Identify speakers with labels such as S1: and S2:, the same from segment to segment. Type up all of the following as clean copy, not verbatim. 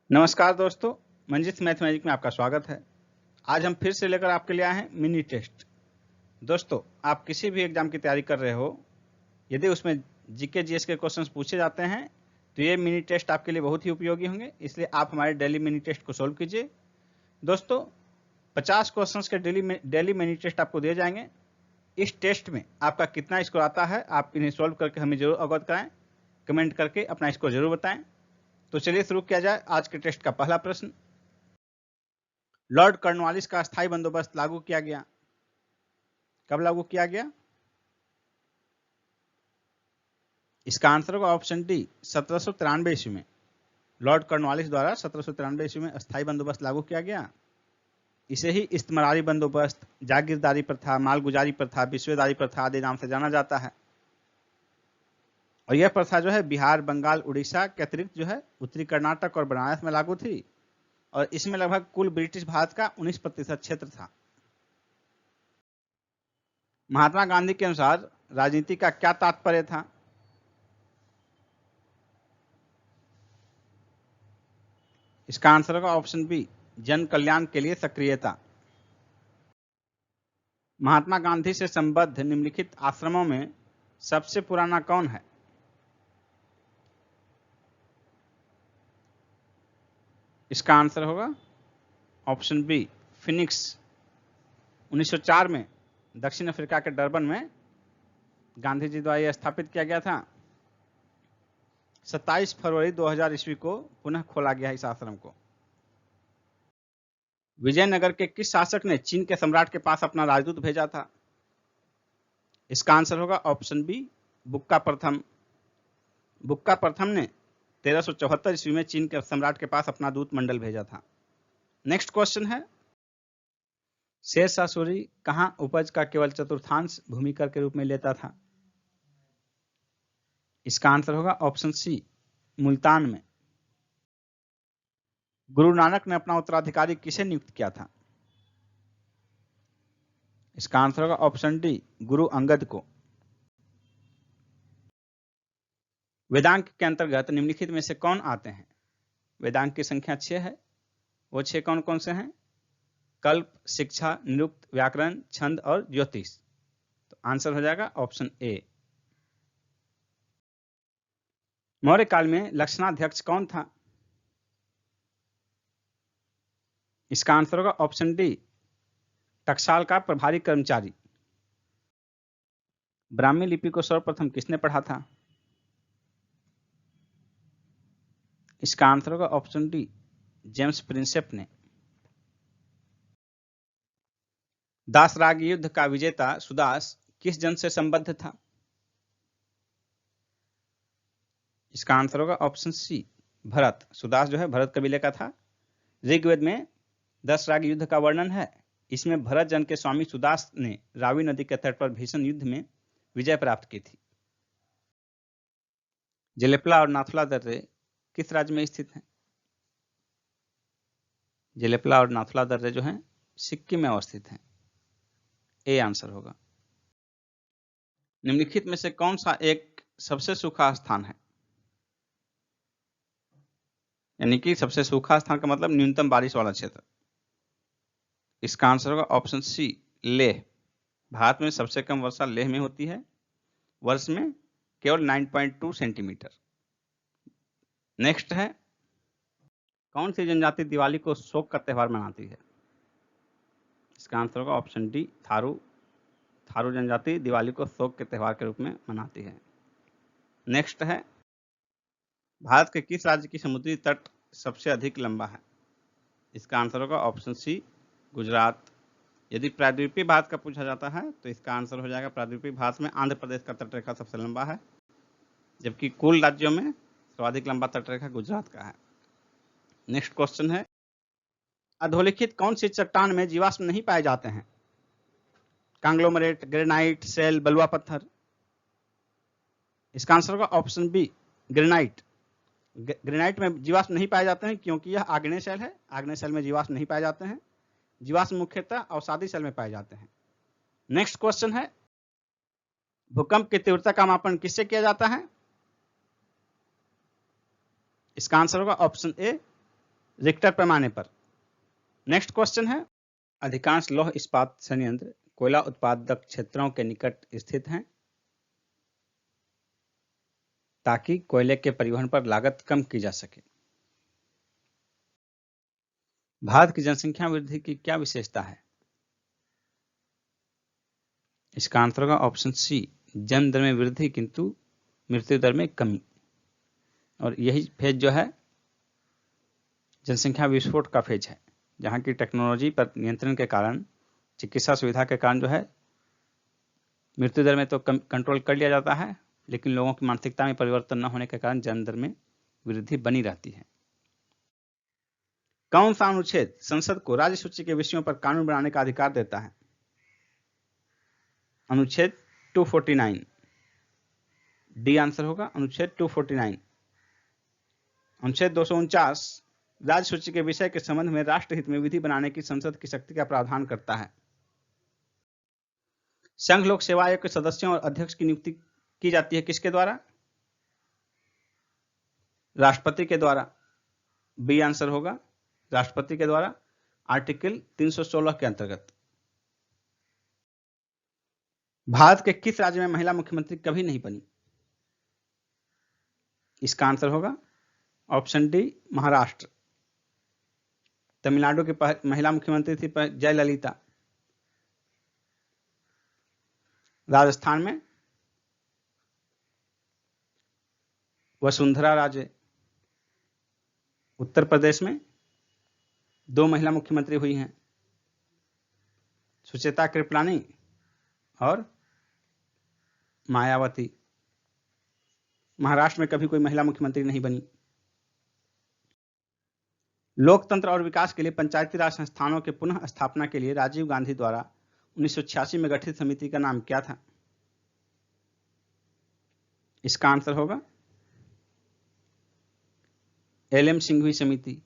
S1: नमस्कार दोस्तों, मंजित मैथमेटिक में आपका स्वागत है। आज हम फिर से लेकर आपके लिए आए हैं मिनी टेस्ट। दोस्तों, आप किसी भी एग्जाम की तैयारी कर रहे हो, यदि उसमें जीके जीएस के क्वेश्चंस पूछे जाते हैं तो ये मिनी टेस्ट आपके लिए बहुत ही उपयोगी होंगे, इसलिए आप हमारे डेली मिनी टेस्ट को सोल्व कीजिए। दोस्तों, 50 क्वेश्चंस के डेली मिनी टेस्ट आपको दिए जाएंगे। इस टेस्ट में आपका कितना स्कोर आता है, आप इन्हें सोल्व करके हमें जरूर अवगत कराएं। कमेंट करके अपना स्कोर जरूर बताएं। तो चलिए शुरू किया जाए। आज के टेस्ट का पहला प्रश्न, लॉर्ड कॉर्नवालिस का स्थायी बंदोबस्त लागू किया गया। कब लागू किया गया? इसका आंसर होगा ऑप्शन डी, 1793 ईस्वी में। लॉर्ड कॉर्नवालिस द्वारा 1793 ईस्वी में अस्थायी बंदोबस्त लागू किया गया। इसे ही इस्तेमारी बंदोबस्त, जागीरदारी प्रथा, मालगुजारी प्रथा, विश्वेदारी प्रथा आदि नाम से जाना जाता है। और यह प्रथा जो है बिहार, बंगाल, उड़ीसा के अतिरिक्त जो है उत्तरी कर्नाटक और बनारस में लागू थी। और इसमें लगभग कुल ब्रिटिश भारत का 19% क्षेत्र था। महात्मा गांधी के अनुसार राजनीति का क्या तात्पर्य था? इसका आंसर होगा ऑप्शन बी, जन कल्याण के लिए सक्रियता। महात्मा गांधी से संबद्ध निम्नलिखित आश्रमों में सबसे पुराना कौन है? इसका आंसर होगा ऑप्शन बी, फिनिक्स। 1904 में दक्षिण अफ्रीका के डरबन में गांधी जी द्वारा यह स्थापित किया गया था। 27 फरवरी 2000 ईस्वी को पुनः खोला गया इस आश्रम को। विजयनगर के किस शासक ने चीन के सम्राट के पास अपना राजदूत भेजा था? इसका आंसर होगा ऑप्शन बी, बुक्का प्रथम। बुक्का प्रथम ने 1374 ईस्वी में चीन के सम्राट के पास अपना दूत मंडल भेजा था। नेक्स्ट क्वेश्चन है, शेरशाह सूरी कहां उपज का केवल चतुर्थांश भूमि कर के रूप में लेता था? इसका आंसर होगा ऑप्शन सी, मुल्तान में। गुरु नानक ने अपना उत्तराधिकारी किसे नियुक्त किया था? इसका आंसर होगा ऑप्शन डी, गुरु अंगद को। वेदांत के अंतर्गत निम्नलिखित में से कौन आते हैं? वेदांत की संख्या 6 है। वो 6 कौन कौन से हैं? कल्प, शिक्षा, निरुक्त, व्याकरण, छंद और ज्योतिष। तो आंसर हो जाएगा ऑप्शन ए। मौर्य काल में लक्षणाध्यक्ष कौन था? इसका आंसर होगा ऑप्शन डी, टकसाल का प्रभारी कर्मचारी। ब्राह्मी लिपि को सर्वप्रथम किसने पढ़ा था? इसका आंसर होगा ऑप्शन डी, जेम्स प्रिंसेप ने। दासराग युद्ध का विजेता सुदास किस जन से संबद्ध था? इसका आंसर होगा ऑप्शन सी, भरत। सुदास जो है भरत कबीले का था। ऋग्वेद में दासराग युद्ध का वर्णन है। इसमें भरत जन के स्वामी सुदास ने रावी नदी के तट पर भीषण युद्ध में विजय प्राप्त की थी। जलेपला और नाथुला दर्रे किस राज्य में स्थित हैं? जलेपला और नाथुला दर्रे जो हैं सिक्किम में अवस्थित हैं। ए आंसर होगा। निम्नलिखित में से कौन सा एक सबसे सूखा स्थान है? यानी कि सबसे सूखा स्थान का मतलब न्यूनतम बारिश वाला क्षेत्र। इसका आंसर होगा ऑप्शन सी, लेह। भारत में सबसे कम वर्षा लेह में होती है, वर्ष में केवल 9.2 सेंटीमीटर। नेक्स्ट है, कौन सी जनजाति दिवाली को शोक का त्यौहार मनाती है? इसका आंसर होगा ऑप्शन डी, थारू। थारू जनजाति दिवाली को शोक के त्यौहार के रूप में मनाती है। नेक्स्ट है, भारत के किस राज्य की समुद्री तट सबसे अधिक लंबा है? इसका आंसर होगा ऑप्शन सी, गुजरात। यदि प्रायद्वीपीय भारत का पूछा जाता है तो इसका आंसर हो जाएगा प्रायद्वीपीय भारत में आंध्र प्रदेश का तटरेखा सबसे लंबा है, जबकि कुल राज्यों में सर्वाधिक लंबा तटरेखा गुजरात का है। नेक्स्ट क्वेश्चन है, अधोलिखित कौन सी चट्टान में जीवाश्म नहीं पाए जाते हैं? कांग्लोमरेट, ग्रेनाइट, सेल, बलुआ पत्थर। इसका आंसर होगा ऑप्शन बी, ग्रेनाइट। ग्रेनाइट में जीवाश्म नहीं पाए जाते हैं क्योंकि यह आग्नेय शैल है। आग्नेय शैल में जीवाश्म नहीं पाए जाते हैं। जीवाश्म मुख्यतः अवसादी शैल में पाए जाते हैं। नेक्स्ट क्वेश्चन है, भूकंप की तीव्रता का मापन किससे किया जाता है? इसका आंसर होगा ऑप्शन ए, रिक्टर पैमाने पर। नेक्स्ट क्वेश्चन है, अधिकांश लौह इस्पात संयंत्र कोयला उत्पादक क्षेत्रों के निकट स्थित हैं ताकि कोयले के परिवहन पर लागत कम की जा सके। भारत की जनसंख्या वृद्धि की क्या विशेषता है? इसका आंसर होगा ऑप्शन सी, जन्म दर में वृद्धि किंतु मृत्यु दर में कमी। और यही फेज जो है जनसंख्या विस्फोट का फेज है, जहां की टेक्नोलॉजी पर नियंत्रण के कारण, चिकित्सा सुविधा के कारण जो है मृत्यु दर में तो कंट्रोल कर लिया जाता है, लेकिन लोगों की मानसिकता में परिवर्तन न होने के कारण जन्म दर में वृद्धि बनी रहती है। कौन सा अनुच्छेद संसद को राज्य सूची के विषयों पर कानून बनाने का अधिकार देता है? अनुच्छेद 249। डी आंसर होगा अनुच्छेद 249। अनुच्छेद 249 राज्य सूची के विषय के संबंध में राष्ट्रहित में विधि बनाने की संसद की शक्ति का प्रावधान करता है। संघ लोक सेवा आयोग के सदस्यों और अध्यक्ष की नियुक्ति की जाती है किसके द्वारा? राष्ट्रपति के द्वारा। बी आंसर होगा राष्ट्रपति के द्वारा, आर्टिकल 316 के अंतर्गत। भारत के किस राज्य में महिला मुख्यमंत्री कभी नहीं बनी? इसका आंसर होगा ऑप्शन डी, महाराष्ट्र। तमिलनाडु की महिला मुख्यमंत्री थी जयललिता। राजस्थान में वसुंधरा राजे। उत्तर प्रदेश में 2 महिला मुख्यमंत्री हुई हैं, सुचेता कृपलानी और मायावती। महाराष्ट्र में कभी कोई महिला मुख्यमंत्री नहीं बनी। लोकतंत्र और विकास के लिए पंचायती राज संस्थानों के पुनः स्थापना के लिए राजीव गांधी द्वारा 1986 में गठित समिति का नाम क्या था? इसका आंसर होगा एलएम सिंघवी समिति,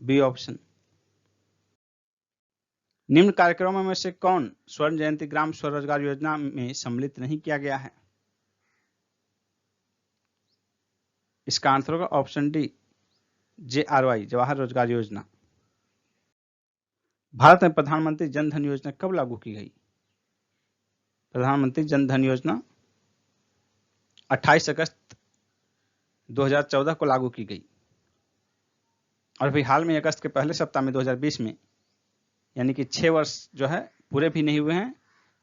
S1: बी ऑप्शन। निम्न कार्यक्रमों में से कौन स्वर्ण जयंती ग्राम स्वरोजगार योजना में सम्मिलित नहीं किया गया है? इसका आंसर होगा ऑप्शन डी, JRY, जवाहर रोजगार योजना। भारत में प्रधानमंत्री जन धन योजना कब लागू की गई? प्रधानमंत्री जन धन योजना 28 अगस्त 2014 को लागू की गई और अभी हाल में अगस्त के पहले सप्ताह में 2020 में, यानी कि 6 वर्ष जो है पूरे भी नहीं हुए हैं,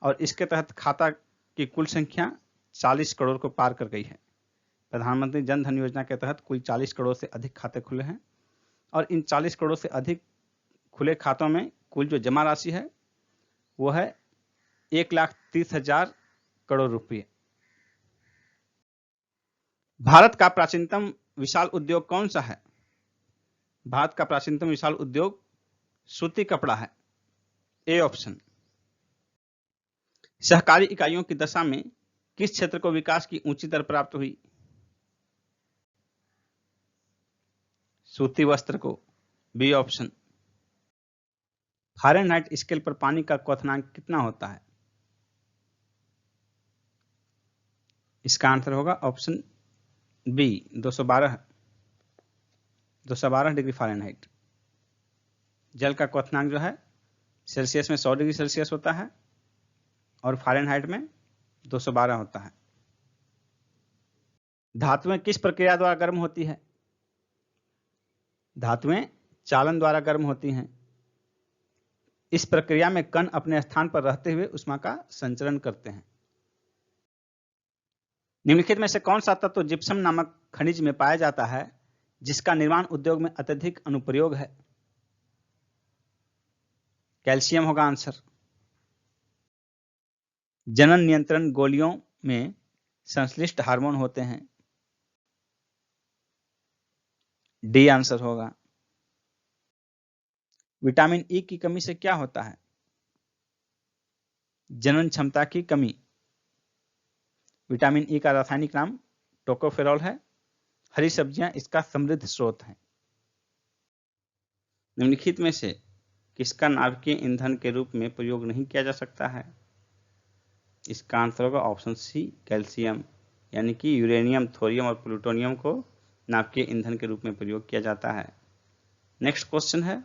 S1: और इसके तहत खाता की कुल संख्या 40 करोड़ को पार कर गई है। प्रधानमंत्री जन धन योजना के तहत कुल 40 करोड़ से अधिक खाते खुले हैं और इन 40 करोड़ से अधिक खुले खातों में कुल जो जमा राशि है वो है 1,30,000 करोड़ रुपये। भारत का प्राचीनतम विशाल उद्योग कौन सा है? भारत का प्राचीनतम विशाल उद्योग सूती कपड़ा है, ए ऑप्शन। सहकारी इकाइयों की दशा में किस क्षेत्र को विकास की ऊंची दर प्राप्त हुई? सूती वस्त्र को, बी ऑप्शन। फ़ारेनहाइट स्केल पर पानी का क्वथनांक कितना होता है? इसका आंसर होगा ऑप्शन बी, 212 डिग्री फ़ारेनहाइट। जल का क्वथनांक जो है सेल्सियस में 100 डिग्री सेल्सियस होता है और फ़ारेनहाइट में 212 होता है। धातुएं किस प्रक्रिया द्वारा गर्म होती है? धातुएं चालन द्वारा गर्म होती हैं। इस प्रक्रिया में कण अपने स्थान पर रहते हुए ऊष्मा का संचरण करते हैं। निम्नलिखित में से कौन सा तत्व जिप्सम नामक खनिज में पाया जाता है जिसका निर्माण उद्योग में अत्यधिक अनुप्रयोग है? कैल्शियम होगा आंसर। जनन नियंत्रण गोलियों में संश्लिष्ट हार्मोन होते हैं, डी आंसर होगा। विटामिन ई की कमी से क्या होता है? जनन क्षमता की कमी। विटामिन ई का रासायनिक नाम टोकोफेरॉल है। हरी सब्जियां इसका समृद्ध स्रोत हैं। निम्नलिखित में से किसका नाभिकीय ईंधन के रूप में प्रयोग नहीं किया जा सकता है? इसका आंसर होगा ऑप्शन सी, कैल्शियम, यानी कि यूरेनियम, थोरियम और प्लूटोनियम को नाभिकीय ईंधन के रूप में प्रयोग किया जाता है। नेक्स्ट क्वेश्चन है,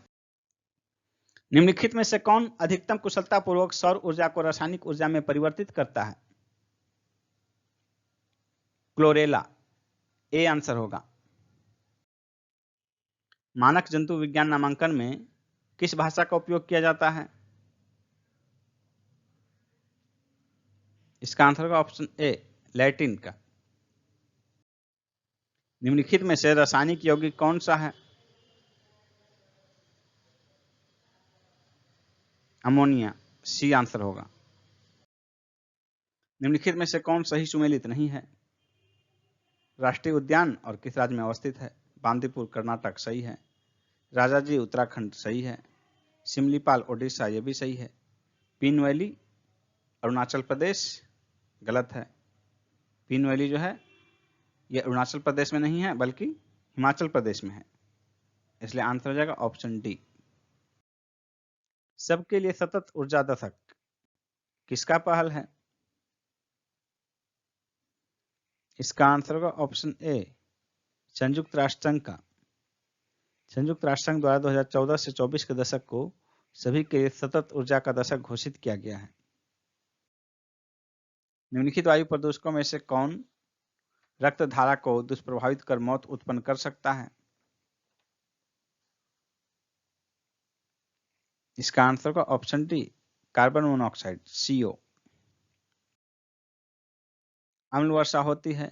S1: निम्नलिखित में से कौन अधिकतम कुशलता पूर्वक सौर ऊर्जा को रासायनिक ऊर्जा में परिवर्तित करता है? क्लोरेला, ए आंसर होगा। मानक जंतु विज्ञान नामांकन में किस भाषा का उपयोग किया जाता है? इसका आंसर होगा ऑप्शन ए, लैटिन का। निम्नलिखित में से रासायनिक यौगिक कौन सा है? अमोनिया, सी आंसर होगा। निम्नलिखित में से कौन सही सुमेलित नहीं है? राष्ट्रीय उद्यान और किस राज्य में अवस्थित है? बांदीपुर, कर्नाटक, सही है। राजाजी, उत्तराखंड, सही है। सिमलीपाल, ओडिशा, यह भी सही है। पीन वैली, अरुणाचल प्रदेश, गलत है। पीन वैली जो है यह अरुणाचल प्रदेश में नहीं है बल्कि हिमाचल प्रदेश में है, इसलिए आंसर हो जाएगा ऑप्शन डी। सबके लिए सतत ऊर्जा दशक किसका पहल है? इसका आंसर होगा ऑप्शन ए, संयुक्त राष्ट्र संघ का। संयुक्त राष्ट्र संघ द्वारा 2014 से 24 के दशक को सभी के लिए सतत ऊर्जा का दशक घोषित किया गया है। निम्नलिखित वायु प्रदूषकों में से कौन रक्त धारा को दुष्प्रभावित कर मौत उत्पन्न कर सकता है? इसका आंसर होगा option D, carbon monoxide, CO। अम्ल वर्षा होती है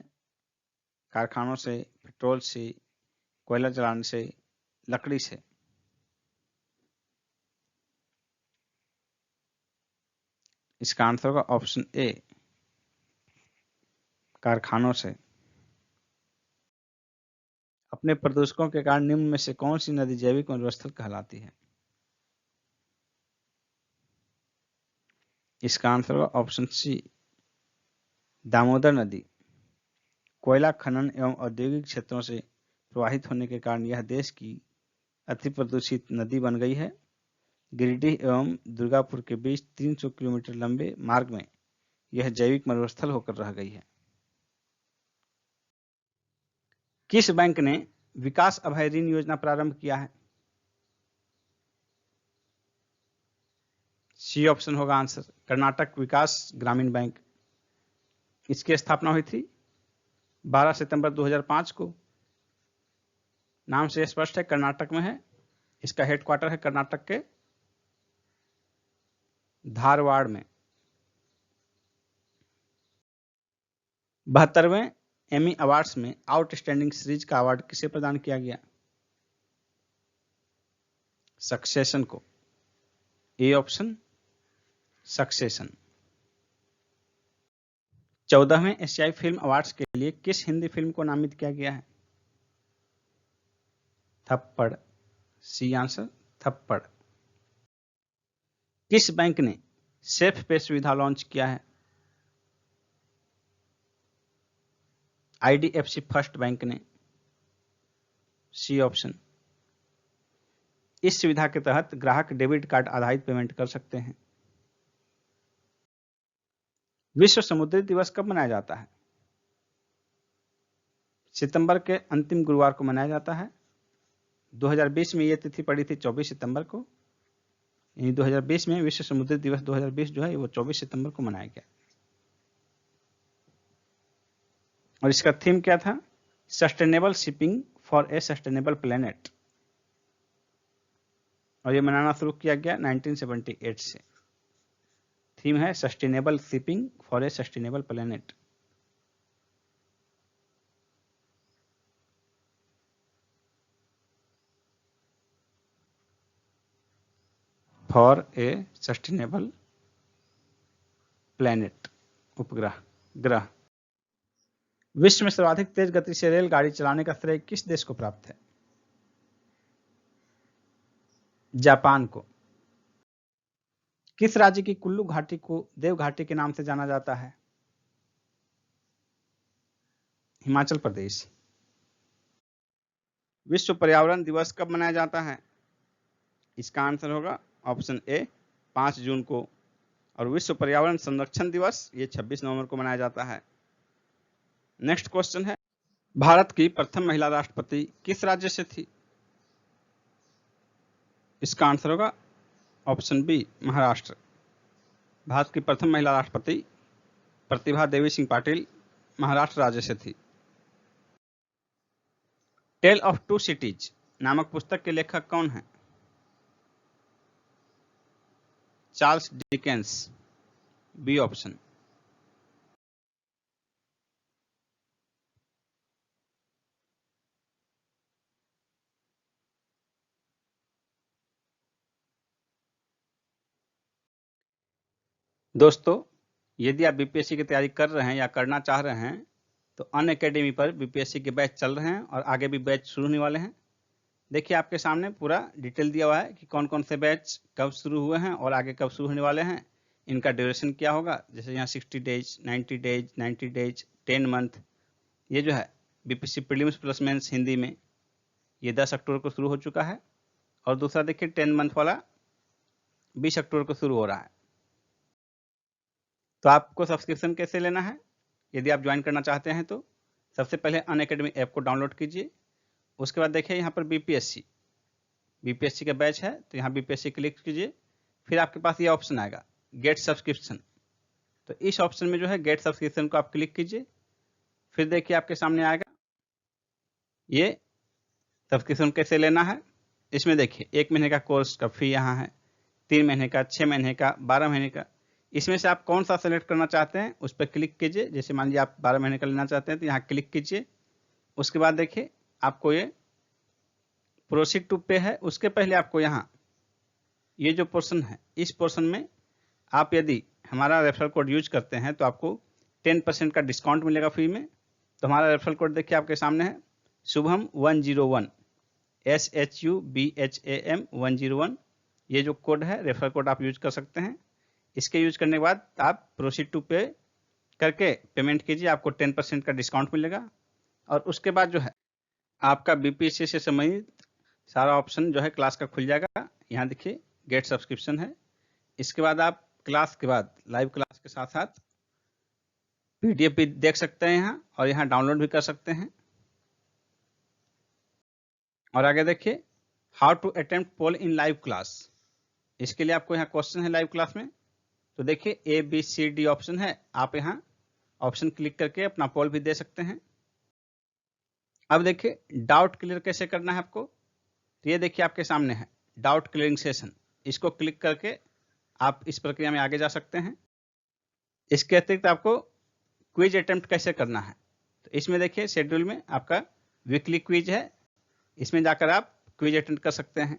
S1: कारखानों से, पेट्रोल से, कोयला जलाने से, लकड़ी से। इसका आंसर होगा ऑप्शन ए, कारखानों से। अपने प्रदूषकों के कारण निम्न में से कौन सी नदी जैविक मरुस्थल कहलाती है? इसका आंसर होगा ऑप्शन सी, दामोदर नदी। कोयला खनन एवं औद्योगिक क्षेत्रों से प्रवाहित होने के कारण यह देश की अति प्रदूषित नदी बन गई है। गिरिडीह एवं दुर्गापुर के बीच 300 किलोमीटर लंबे मार्ग में यह जैविक मरुस्थल होकर रह गई है। किस बैंक ने विकास अभय ऋण योजना प्रारंभ किया है? सी ऑप्शन होगा आंसर, कर्नाटक विकास ग्रामीण बैंक। इसकी स्थापना हुई थी 12 सितंबर 2005 को। नाम से स्पष्ट है कर्नाटक में है। इसका हेडक्वार्टर है कर्नाटक के धारवाड़ में। 72वें एमी अवार्ड्स में आउटस्टैंडिंग सीरीज का अवार्ड किसे प्रदान किया गया? सक्सेशन को, ए ऑप्शन, सक्सेशन। 14वें एशियाई फिल्म अवार्ड्स के लिए किस हिंदी फिल्म को नामित किया गया है? थप्पड़, सी आंसर, थप्पड़। किस बैंक ने सेफ पे सुविधा लॉन्च किया है? IDFC फर्स्ट बैंक ने, सी ऑप्शन। इस सुविधा के तहत ग्राहक डेबिट कार्ड आधारित पेमेंट कर सकते हैं। विश्व समुद्री दिवस कब मनाया जाता है? सितंबर के अंतिम गुरुवार को मनाया जाता है। 2020 में यह तिथि पड़ी थी 24 सितंबर को। यानी 2020 में विश्व समुद्री दिवस 2020 जो है वो 24 सितंबर को मनाया गया। और इसका थीम क्या था? Sustainable shipping for a sustainable planet. और ये मनाना शुरू किया गया 1978 से। थीम है sustainable shipping for a sustainable planet. For a sustainable planet, उपग्रह, ग्रह। विश्व में सर्वाधिक तेज गति से रेलगाड़ी चलाने का श्रेय किस देश को प्राप्त है? जापान को। किस राज्य की कुल्लू घाटी को देव घाटी के नाम से जाना जाता है? हिमाचल प्रदेश। विश्व पर्यावरण दिवस कब मनाया जाता है? इसका आंसर होगा ऑप्शन ए, 5 जून को। और विश्व पर्यावरण संरक्षण दिवस ये 26 नवंबर को मनाया जाता है। नेक्स्ट क्वेश्चन है, भारत की प्रथम महिला राष्ट्रपति किस राज्य से थी? इसका आंसर होगा ऑप्शन बी, महाराष्ट्र। भारत की प्रथम महिला राष्ट्रपति प्रतिभा देवी सिंह पाटिल महाराष्ट्र राज्य से थी। टेल ऑफ टू सिटीज नामक पुस्तक के लेखक कौन हैं? Charles Dickens, B option. दोस्तों, यदि आप बीपीएससी की तैयारी कर रहे हैं या करना चाह रहे हैं तो अनअकैडमी पर बीपीएससी के बैच चल रहे हैं और आगे भी बैच शुरू होने वाले हैं। देखिए आपके सामने पूरा डिटेल दिया हुआ है कि कौन कौन से बैच कब शुरू हुए हैं और आगे कब शुरू होने वाले हैं, इनका ड्यूरेशन क्या होगा। जैसे यहाँ 60 डेज, 90 डेज, 90 डेज, 10 मंथ। ये जो है BPSC prelims plus mains Hindi में ये 10 अक्टूबर को शुरू हो चुका है और दूसरा देखिए 10 मंथ वाला 20 अक्टूबर को शुरू हो रहा है। तो आपको सब्सक्रिप्शन कैसे लेना है? यदि आप ज्वाइन करना चाहते हैं तो सबसे पहले अनअकैडमी ऐप को डाउनलोड कीजिए। उसके बाद देखिए यहाँ पर बीपीएससी का बैच है तो यहाँ बीपीएससी क्लिक कीजिए। फिर आपके पास ये ऑप्शन आएगा गेट सब्सक्रिप्शन। तो इस ऑप्शन में जो है गेट सब्सक्रिप्शन को आप क्लिक कीजिए। फिर देखिए आपके सामने आएगा ये सब्सक्रिप्शन कैसे लेना है। इसमें देखिए 1 महीने का कोर्स का फी यहाँ है, 3 महीने का, 6 महीने का, 12 महीने का। इसमें से आप कौन सा सेलेक्ट करना चाहते हैं उस पर क्लिक कीजिए। जैसे मान लीजिए आप 12 महीने का लेना चाहते हैं तो यहाँ क्लिक कीजिए। उसके बाद देखिए आपको ये प्रोसीड टू पे है। उसके पहले आपको यहाँ ये जो पोर्शन है इस पोर्शन में आप यदि हमारा रेफरल कोड यूज करते हैं तो आपको 10% का डिस्काउंट मिलेगा फ्री में। तो हमारा रेफरल कोड देखिए आपके सामने है शुभम 101, SHUBHAM 101। ये जो कोड है रेफरल कोड आप यूज कर सकते हैं। इसके यूज करने के बाद आप प्रोसीड टू पे करके पेमेंट कीजिए, आपको 10% का डिस्काउंट मिलेगा। और उसके बाद जो है आपका बीपीएससी से संबंधित सारा ऑप्शन जो है क्लास का खुल जाएगा। यहाँ देखिए गेट सब्सक्रिप्शन है। इसके बाद आप क्लास के बाद लाइव क्लास के साथ साथ पीडीएफ भी देख सकते हैं यहाँ और यहाँ डाउनलोड भी कर सकते हैं। और आगे देखिए how to attempt poll in live class. इसके लिए आपको यहाँ क्वेश्चन है लाइव क्लास में। तो देखिए ABCD ऑप्शन है, आप यहाँ ऑप्शन क्लिक करके अपना पोल भी दे सकते हैं। अब देखिए डाउट क्लियर कैसे करना है आपको। तो ये देखिए आपके सामने है डाउट क्लियरिंग सेशन। इसको क्लिक करके आप इस प्रक्रिया में आगे जा सकते हैं। इसके अतिरिक्त आपको क्विज अटेम्प्ट कैसे करना है तो इसमें देखिए शेड्यूल में आपका वीकली क्विज है, इसमें जाकर आप क्विज अटेम्प्ट कर सकते हैं।